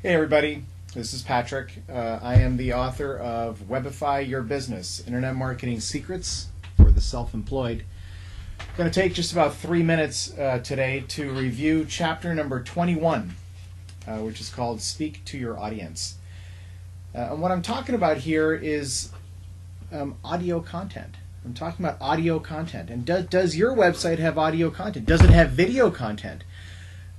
Hey everybody, this is Patrick. I am the author of Webify Your Business, Internet Marketing Secrets for the Self-Employed. I'm going to take just about 3 minutes today to review chapter number 21, which is called Speak to Your Audience. And what I'm talking about here is audio content. I'm talking about audio content. And does your website have audio content? Does it have video content?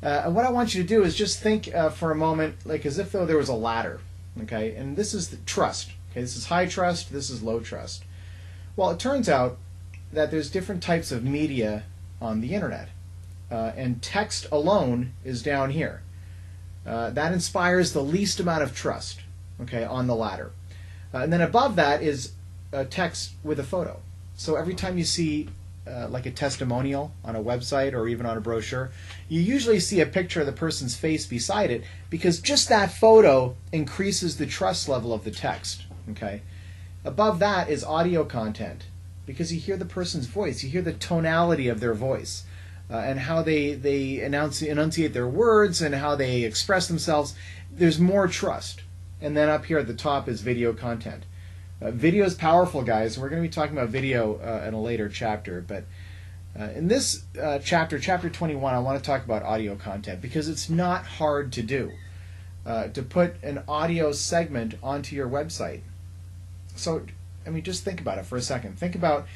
And what I want you to do is just think for a moment, like as if though there was a ladder, okay? And this is the trust, okay? This is high trust, this is low trust. Well, it turns out that there's different types of media on the internet, and text alone is down here. That inspires the least amount of trust, okay, on the ladder. And then above that is text with a photo. So every time you see like a testimonial on a website or even on a brochure, you usually see a picture of the person's face beside it because just that photo increases the trust level of the text. Okay. Above that is audio content because you hear the person's voice, you hear the tonality of their voice and how they enunciate their words and how they express themselves. There's more trust. And then up here at the top is video content. Video is powerful, guys. We're going to be talking about video in a later chapter, but in this chapter 21, I want to talk about audio content because it's not hard to do, to put an audio segment onto your website. So, I mean, just think about it for a second. Think about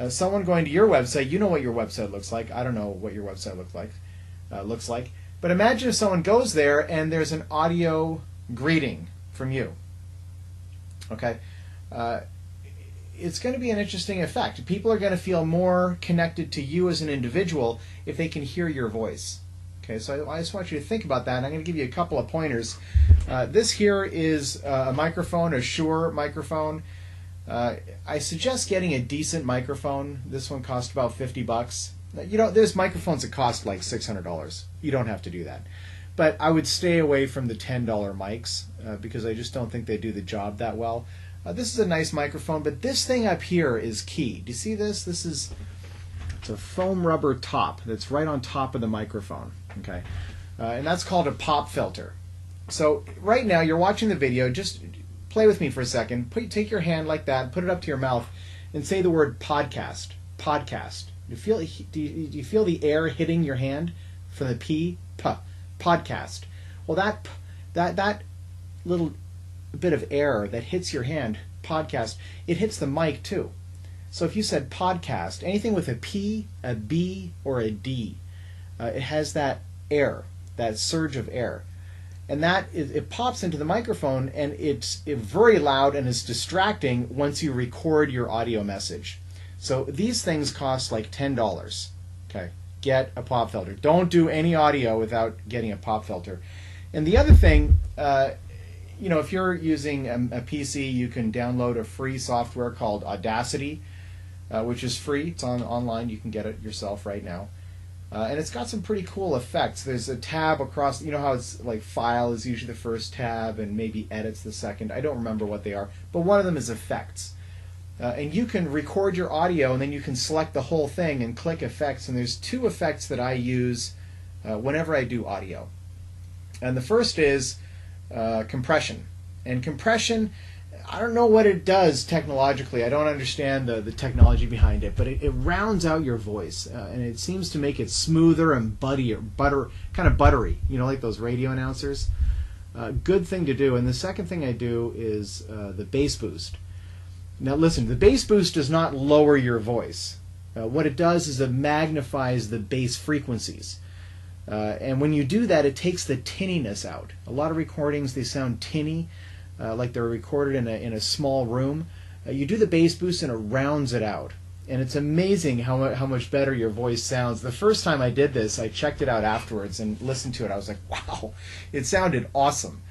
someone going to your website. You know what your website looks like. I don't know what your website looks like. But imagine if someone goes there and there's an audio greeting from you. Okay. It's going to be an interesting effect. People are going to feel more connected to you as an individual if they can hear your voice. Okay, so I just want you to think about that, and I'm going to give you a couple of pointers. This here is a microphone, a Shure microphone. I suggest getting a decent microphone. This one cost about $50. You know, there's microphones that cost like $600. You don't have to do that. But I would stay away from the $10 mics because I just don't think they do the job that well. This is a nice microphone, but this thing up here is key. Do you see this? It's a foam rubber top that's right on top of the microphone. Okay, and that's called a pop filter. So right now you're watching the video. Just play with me for a second. Take your hand like that, put it up to your mouth, and say the word podcast. Podcast. Do you feel the air hitting your hand from the P? Podcast. Well, that little bit of air that hits your hand, podcast, it hits the mic too. So if you said podcast, anything with a P, a B, or a D, it has that air, that surge of air. And it pops into the microphone, and it's very loud and it's distracting once you record your audio message. So these things cost like $10. Okay, get a pop filter. Don't do any audio without getting a pop filter. And the other thing, you know, if you're using a PC, you can download a free software called Audacity, which is free. It's online. You can get it yourself right now. And it's got some pretty cool effects. There's a tab across, you know how it's like file is usually the first tab and maybe edits the second. I don't remember what they are, but one of them is effects. And you can record your audio and then you can select the whole thing and click effects. And there's two effects that I use whenever I do audio. And the first is compression. And compression, I don't know what it does technologically. I don't understand the technology behind it, but it rounds out your voice, and it seems to make it smoother and kind of buttery, you know, like those radio announcers. Good thing to do. And the second thing I do is the bass boost. Now listen, the bass boost does not lower your voice. What it does is it magnifies the bass frequencies. And when you do that, it takes the tinniness out. A lot of recordings, they sound tinny, like they're recorded in a small room. You do the bass boost and it rounds it out. And it's amazing how much better your voice sounds. The first time I did this, I checked it out afterwards and listened to it. I was like, wow, it sounded awesome.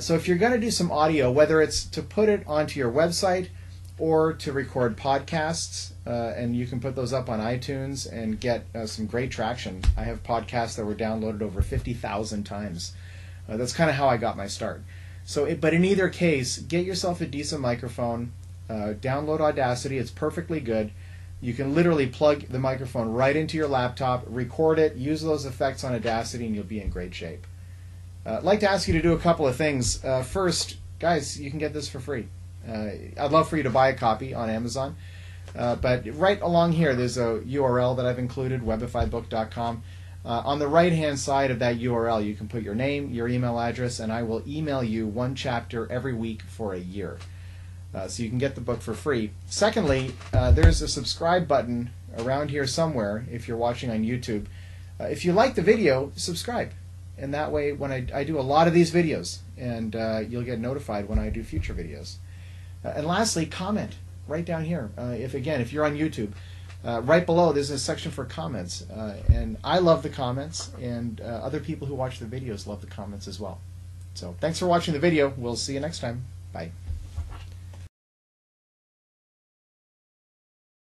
So if you're going to do some audio, whether it's to put it onto your website or to record podcasts, and you can put those up on iTunes and get some great traction. I have podcasts that were downloaded over 50,000 times. That's kind of how I got my start. But in either case, get yourself a decent microphone, download Audacity, it's perfectly good. You can literally plug the microphone right into your laptop, record it, use those effects on Audacity, and you'll be in great shape. I'd like to ask you to do a couple of things. First, guys, you can get this for free. I'd love for you to buy a copy on Amazon. But right along here, there's a URL that I've included, webifybook.com. On the right-hand side of that URL, you can put your name, your email address, and I will email you one chapter every week for a year. So you can get the book for free. Secondly, there's a subscribe button around here somewhere if you're watching on YouTube. If you like the video, subscribe. And that way, when I do a lot of these videos, and you'll get notified when I do future videos. And lastly, comment right down here. If you're on YouTube, right below there's a section for comments. And I love the comments, and other people who watch the videos love the comments as well. So thanks for watching the video. We'll see you next time. Bye.